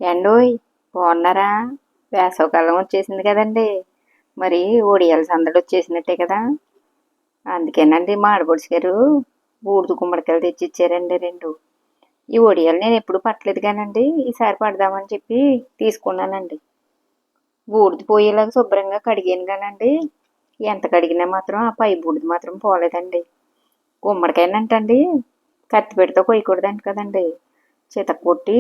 ఏండోయ్, బాగున్నారా? వేసవకాలం వచ్చేసింది కదండి. మరి ఒడియాల సందడి వచ్చేసినట్టే కదా. అందుకేనండి మా ఆడపడుచు గారు బూడిద గుమ్మడికాయలు తెచ్చి ఇచ్చారండి 2. ఈ ఒడియాలు నేను ఎప్పుడు పట్టలేదు కానండి, ఈసారి పడదామని చెప్పి తీసుకున్నానండి. బూడిద పోయేలాగా శుభ్రంగా కడిగాను కానండి, ఎంత కడిగినా మాత్రం ఆ పై బూడిద మాత్రం పోలేదండి. గుమ్మడికాయనంటండి కత్తిపీటతో కొయ్యకూడదంట కదండి, చితక కొట్టి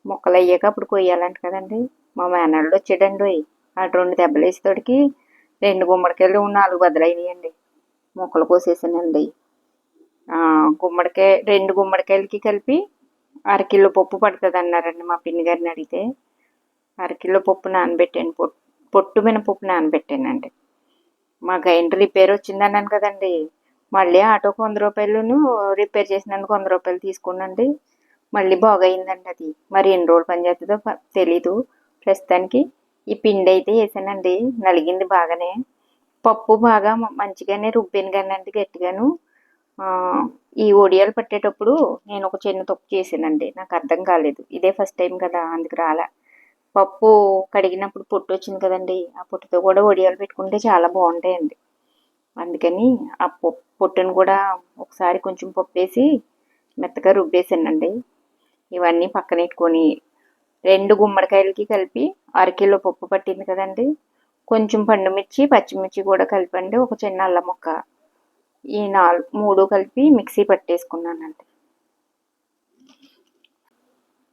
ముక్కలు అయ్యాక అప్పుడు కొయ్యాలంట కదండి. మా మేనల్లుడు వచ్చాడండి, అటు 2 దెబ్బలు వేసేతోడికి 2 గుమ్మడికాయలు 4 బద్దలైనాయండి. ముక్కలు కోసేసానండి. గుమ్మడికాయ 2 గుమ్మడికాయలకి కలిపి అరకిలో పప్పు పడుతుంది అన్నారండి మా పిన్ని గారిని అడిగితే. అరకిలో పప్పు నానబెట్టాను, పొట్టు మినపప్పు నానబెట్టానండి. మా గ్రైండర్ రిపేర్ వచ్చిందన్నాను కదండి, మళ్ళీ ఆటోకు 100 రూపాయలును రిపేర్ చేసినందుకు 100 రూపాయలు తీసుకున్నాండి. మళ్ళీ బాగయిందండి అది. మరి ఎన్ని రోజులు పనిచేస్తుందో తెలీదు. ప్రస్తుతానికి ఈ పిండి అయితే వేసానండి, నలిగింది బాగానే. పప్పు బాగా మంచిగానే రుబ్బాను కానండి గట్టిగాను. ఈ ఒడియాలు పట్టేటప్పుడు నేను ఒక చిన్న తప్పు చేశానండి, నాకు అర్థం కాలేదు. ఇదే ఫస్ట్ టైం కదా, అందుకు రాలే. పప్పు కడిగినప్పుడు పొట్టు వచ్చింది కదండి, ఆ పొట్టుతో కూడా ఒడియాలు పెట్టుకుంటే చాలా బాగుంటాయండి. అందుకని ఆ పొట్టును కూడా ఒకసారి కొంచెం పప్పు వేసి మెత్తగా రుబ్బేసానండి. ఇవన్నీ పక్కన పెట్టుకొని 2 గుమ్మడికాయలకి కలిపి అరకిలో పప్పు పట్టింది కదండి, కొంచెం పండుమిర్చి పచ్చిమిర్చి కూడా కలిపండి, ఒక చిన్న అల్లం ముక్క, ఈ 3 కలిపి మిక్సీ పట్టేసుకున్నానండి.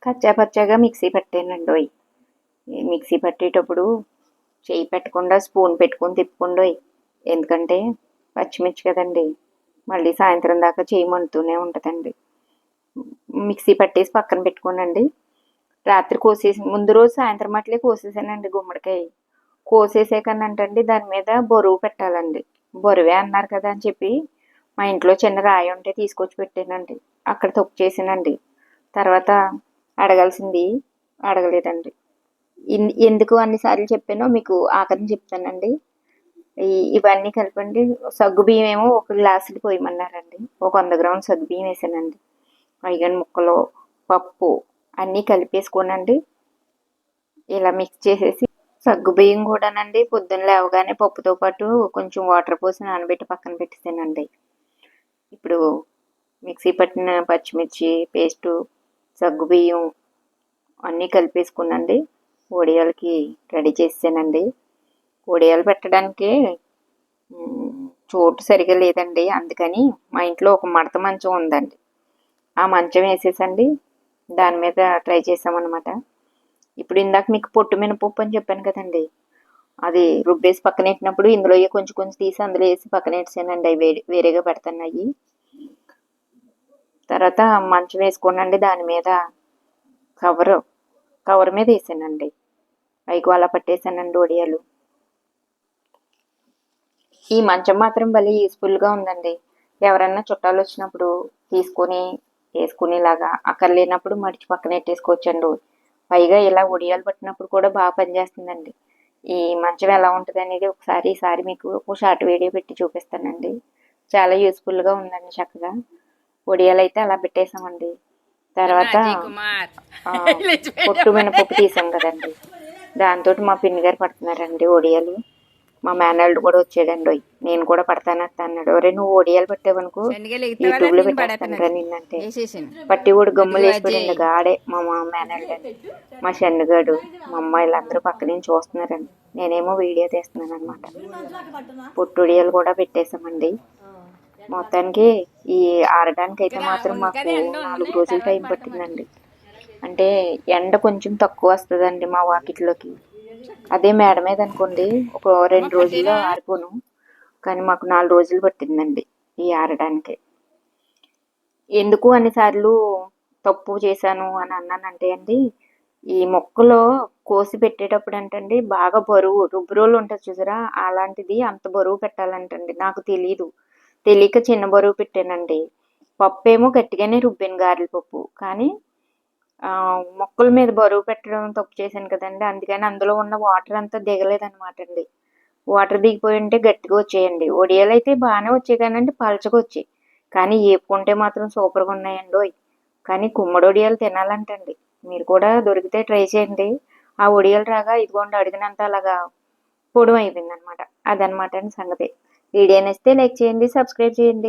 కచ్చా పచ్చాగా మిక్సీ పట్టానండి. మిక్సీ పట్టేటప్పుడు చేయి పెట్టకుండా స్పూన్ పెట్టుకొని తిప్పుకోండి, ఎందుకంటే పచ్చిమిర్చి కదండి, మళ్ళీ సాయంత్రం దాకా చేయి మండుతూనే ఉంటుందండి. మిక్సీ పట్టేసి పక్కన పెట్టుకోనండి. రాత్రి కోసేసి ముందు రోజు సాయంత్రం అట్లే కోసేసానండి గుమ్మడికాయ. కోసేసాకనంటండి దాని మీద బరువు పెట్టాలండి. బరువే అన్నారు కదా అని చెప్పి మా ఇంట్లో చిన్న రాయి ఉంటే తీసుకొచ్చి పెట్టానండి, అక్కడ తప్పు చేసానండి. తర్వాత అడగాల్సింది అడగలేదండి. ఎందుకు అన్నిసార్లు చెప్పానో మీకు ఆఖరిని చెప్తానండి. ఇవన్నీ కలిపండి. సగ్గు బియ్యం ఏమో 1 గ్లాసులు పోయమన్నారండి, ఒక 100 గ్రాముల సగ్గు బియ్యం వేసానండి. ఐగన్ ముక్కలు, పప్పు అన్నీ కలిపేసుకోనండి. ఇలా మిక్స్ చేసేసి సగ్గు బియ్యం కూడానండి పొద్దున్న లేవగానే పప్పుతో పాటు కొంచెం వాటర్ పోసి నానబెట్టి పక్కన పెట్టేసానండి. ఇప్పుడు మిక్సీ పట్టిన పచ్చిమిర్చి పేస్టు, సగ్గు బియ్యం అన్నీ కలిపేసుకునండి ఒడియాలకి రెడీ చేసానండి. ఒడియాలు పెట్టడానికి చోటు సరిగా లేదండి, అందుకని మా ఇంట్లో ఒక మడత మంచం ఉందండి, ఆ మంచం వేసేసండి దాని మీద ట్రై చేసామన్నమాట. ఇప్పుడు ఇందాక మీకు పొట్టు మినపప్పు అని చెప్పాను కదండి, అది రుబ్బేసి పక్కన పెట్టినప్పుడు ఇందులో కొంచెం కొంచెం తీసి అందులో వేసి పక్కన వేసానండి. అవి వేరేగా పెడతాయి. తర్వాత మంచం వేసుకోనండి, దాని మీద కవర్ మీద వేసానండి. అయికు అలా పట్టేసానండి ఒడియాలు. ఈ మంచం మాత్రం భలే యూస్ఫుల్గా ఉందండి. ఎవరన్నా చుట్టాలు వచ్చినప్పుడు తీసుకొని వేసుకునేలాగా, అక్కర్లేనప్పుడు మడిచి పక్కన పెట్టేసుకోవచ్చండి. పైగా ఇలా ఒడియాలు పట్టినప్పుడు కూడా బాగా పనిచేస్తుందండి. ఈ మంచం ఎలా ఉంటుంది అనేది ఈసారి మీకు ఒక షార్ట్ వీడియో పెట్టి చూపిస్తానండి. చాలా యూస్ఫుల్గా ఉందండి. చక్కగా ఒడియాలు అయితే అలా పెట్టేసామండి. తర్వాత పొట్టు మినపప్పు తీసాం కదండి, దాంతో మా పిన్ని గారు పడుతున్నారండి ఒడియాలు. మా మేనల్లుడు కూడా వచ్చాడండి, నేను కూడా పడతానత్త అన్నాడు. ఒరే నువ్వు ఒడియాలు పట్టావనుకో యూట్యూబ్లో పెట్టేస్తాను రా నిన్నంటే. పట్టి కూడా గమ్ములు వేసిపోయింది గాడే మా మేనల్లుడు, మా షన్నుగాడు, మా అమ్మాయిలందరూ పక్క నుంచి చూస్తున్నారండి, నేనేమో వీడియో తీస్తున్నాను అనమాట. పొట్టు ఒడియాలు కూడా పెట్టేసామండి. మొత్తానికి ఈ ఆరడానికి అయితే మాత్రం మాకు 4 రోజులు టైం పట్టిందండి. అంటే ఎండ కొంచెం తక్కువ వస్తుందండి మా వాకిట్లోకి. అదే మేడ మీద అనుకోండి ఒక 2 రోజుల్లో ఆరిపోను, కానీ మాకు 4 రోజులు పట్టిందండి ఈ ఆరడానికి. ఎందుకు అన్నిసార్లు తప్పు చేశాను అని అన్నానంటే అండి, ఈ మొక్కలో కోసి పెట్టేటప్పుడు అంటండి బాగా బరువు రుబ్బురోలు ఉంటుంది చూసారా, అలాంటిది అంత బరువు పెట్టాలంటండి. నాకు తెలియక చిన్న బరువు పెట్టానండి. పప్పు ఏమో గట్టిగానే రుబ్బాను, గారెల పప్పు, కానీ మొక్కల మీద బరువు పెట్టడం తప్పు చేశాను కదండి, అందుకని అందులో ఉన్న వాటర్ అంతా దిగలేదనమాట అండి. వాటర్ దిగిపోయి ఉంటే గట్టిగా వచ్చేయండి. ఒడియాలు అయితే బాగానే వచ్చాయి కానండి, పలచగా వచ్చాయి, కానీ ఏపుకుంటే మాత్రం సూపర్గా ఉన్నాయండి. కానీ గుమ్మడి ఒడియాలు తినాలంటండి మీరు కూడా దొరికితే ట్రై చేయండి. ఆ ఒడియాలు రాగా ఇదిగోండి అడిగినంత అలాగా పొడవు అయిపోయింది అనమాట. అదనమాట అండి సంగతి. వీడియో నచ్చితే లైక్ చేయండి, సబ్స్క్రైబ్ చేయండి.